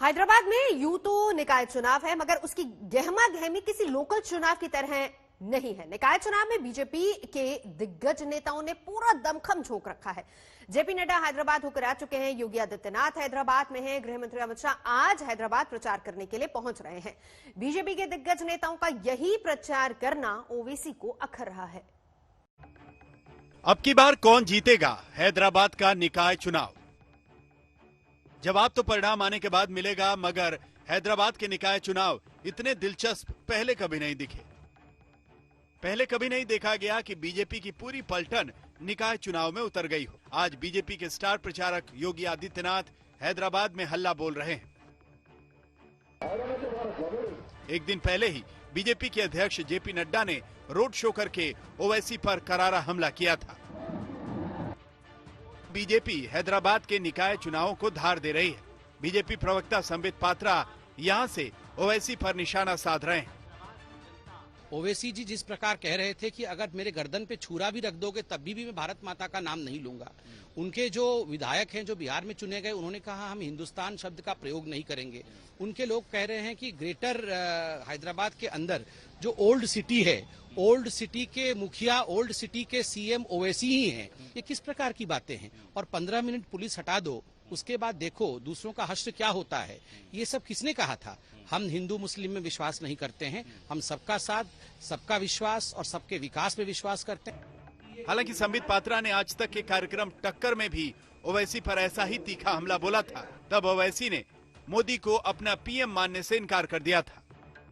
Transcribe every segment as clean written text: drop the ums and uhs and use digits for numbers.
हैदराबाद में यूं तो निकाय चुनाव है, मगर उसकी गहमा गहमी किसी लोकल चुनाव की तरह नहीं है। निकाय चुनाव में बीजेपी के दिग्गज नेताओं ने पूरा दमखम झोंक रखा है। जेपी नड्डा हैदराबाद होकर आ चुके हैं, योगी आदित्यनाथ हैदराबाद में हैं, गृह मंत्री अमित शाह आज हैदराबाद प्रचार करने के लिए पहुंच रहे हैं। बीजेपी के दिग्गज नेताओं का यही प्रचार करना ओवैसी को अखर रहा है। अब की बार कौन जीतेगा हैदराबाद का निकाय चुनाव? जवाब तो परिणाम आने के बाद मिलेगा, मगर हैदराबाद के निकाय चुनाव इतने दिलचस्प पहले कभी नहीं दिखे। पहले कभी नहीं देखा गया कि बीजेपी की पूरी पलटन निकाय चुनाव में उतर गई हो। आज बीजेपी के स्टार प्रचारक योगी आदित्यनाथ हैदराबाद में हल्ला बोल रहे हैं। एक दिन पहले ही बीजेपी के अध्यक्ष जेपी नड्डा ने रोड शो करके ओवैसी पर करारा हमला किया था। बीजेपी हैदराबाद के निकाय चुनावों को धार दे रही है। बीजेपी प्रवक्ता संबित पात्रा यहां से ओवैसी पर निशाना साध रहे हैं। ओवैसी जी जिस प्रकार कह रहे थे कि अगर मेरे गर्दन पे छुरा भी रख दोगे तब भी मैं भारत माता का नाम नहीं लूंगा। उनके जो विधायक हैं जो बिहार में चुने गए, उन्होंने कहा हम हिंदुस्तान शब्द का प्रयोग नहीं करेंगे। उनके लोग कह रहे हैं कि ग्रेटर हैदराबाद के अंदर जो ओल्ड सिटी है, ओल्ड सिटी के मुखिया, ओल्ड सिटी के सीएम ओवैसी ही हैं। ये किस प्रकार की बातें हैं? और 15 मिनट पुलिस हटा दो, उसके बाद देखो दूसरों का हश्र क्या होता है। ये सब किसने कहा था? हम हिंदू मुस्लिम में विश्वास नहीं करते हैं, हम सबका साथ, सबका विश्वास और सबके विकास में विश्वास करते हैं। हालांकि संबित पात्रा ने आज तक के कार्यक्रम टक्कर में भी ओवैसी पर ऐसा ही तीखा हमला बोला था। तब ओवैसी ने मोदी को अपना पीएम मानने से इनकार कर दिया था।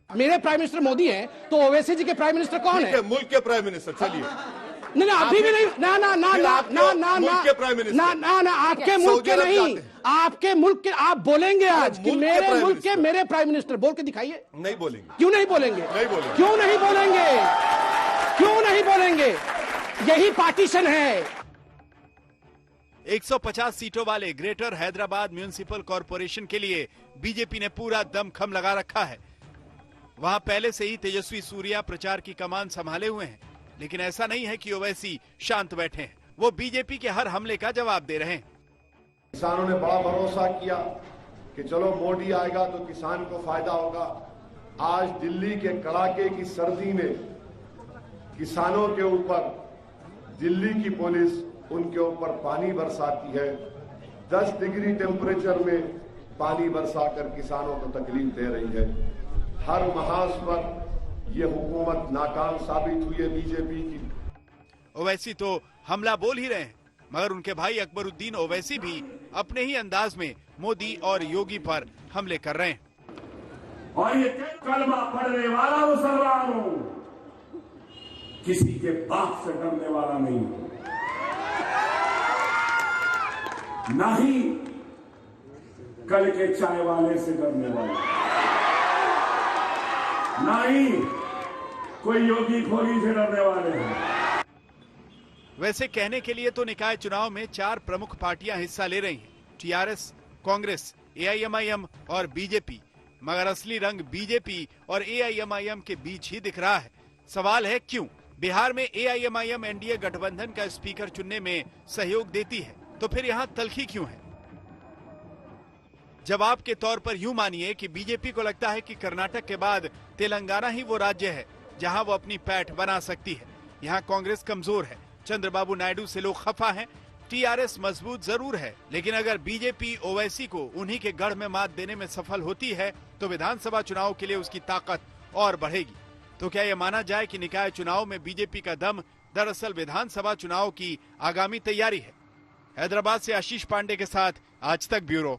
मेरे प्राइम मिनिस्टर मोदी हैं, तो ओवैसी जी के प्राइम मिनिस्टर कौन है? मुल्क के प्राइम मिनिस्टर। चलिए नहीं अभी भी नहीं, ना ना ना ना ना ना मुल्क के प्राइम मिनिस्टर, ना ना ना आपके मुल्क के नहीं, आपके मुल्क के। आप बोलेंगे आज कि मेरे मुल्क के मेरे प्राइम मिनिस्टर, बोल के दिखाइए। नहीं बोलेंगे। क्यों नहीं बोलेंगे? नहीं बोलेंगे। क्यों नहीं बोलेंगे? क्यों नहीं बोलेंगे? यही पार्टीशन है। 150 सीटों वाले ग्रेटर हैदराबाद म्युनिसिपल कॉरपोरेशन के लिए बीजेपी ने पूरा दमखम लगा रखा है। वहां पहले से ही तेजस्वी सूर्या प्रचार की कमान संभाले हुए हैं, लेकिन ऐसा नहीं है कि ओवैसी शांत बैठे हैं। वो बीजेपी के हर हमले का जवाब दे रहे हैं। किसानों ने बड़ा भरोसा किया कि चलो मोदी आएगा तो किसान को फायदा होगा। आज दिल्ली के कड़ाके की सर्दी में किसानों के ऊपर दिल्ली की पुलिस उनके ऊपर पानी बरसाती है। 10 डिग्री टेम्परेचर में पानी बरसाकर किसानों को तकलीफ दे रही है। हर महाज पर ये हुकूमत नाकाम साबित हुई है बीजेपी की। ओवैसी तो हमला बोल ही रहे हैं, मगर उनके भाई अकबरुद्दीन ओवैसी भी अपने ही अंदाज में मोदी और योगी पर हमले कर रहे हैं। और ये कलमा पढ़ने वाला मुसलमान हूं, किसी के बाप से डरने वाला नहीं हूं, ना ही कल के चाय वाले से डरने वाला, ना ही कोई योगी खोगी से डरने वाले हैं। वैसे कहने के लिए तो निकाय चुनाव में 4 प्रमुख पार्टियां हिस्सा ले रही हैं, टीआरएस, कांग्रेस, एआईएमआईएम और बीजेपी, मगर असली रंग बीजेपी और एआईएमआईएम के बीच ही दिख रहा है। सवाल है क्यों? बिहार में एआईएमआईएम एनडीए गठबंधन का स्पीकर चुनने में सहयोग देती है, तो फिर यहाँ तल्खी क्यों है? जवाब के तौर पर यूं मानिए कि बीजेपी को लगता है कि कर्नाटक के बाद तेलंगाना ही वो राज्य है जहां वो अपनी पैठ बना सकती है। यहाँ कांग्रेस कमजोर है, चंद्रबाबू नायडू से लोग खफा हैं, टीआरएस मजबूत जरूर है, लेकिन अगर बीजेपी ओवैसी को उन्हीं के गढ़ में मात देने में सफल होती है तो विधानसभा चुनाव के लिए उसकी ताकत और बढ़ेगी। तो क्या यह माना जाए कि निकाय चुनाव में बीजेपी का दम दरअसल विधानसभा चुनाव की आगामी तैयारी है? हैदराबाद से आशीष पांडे के साथ आज तक ब्यूरो।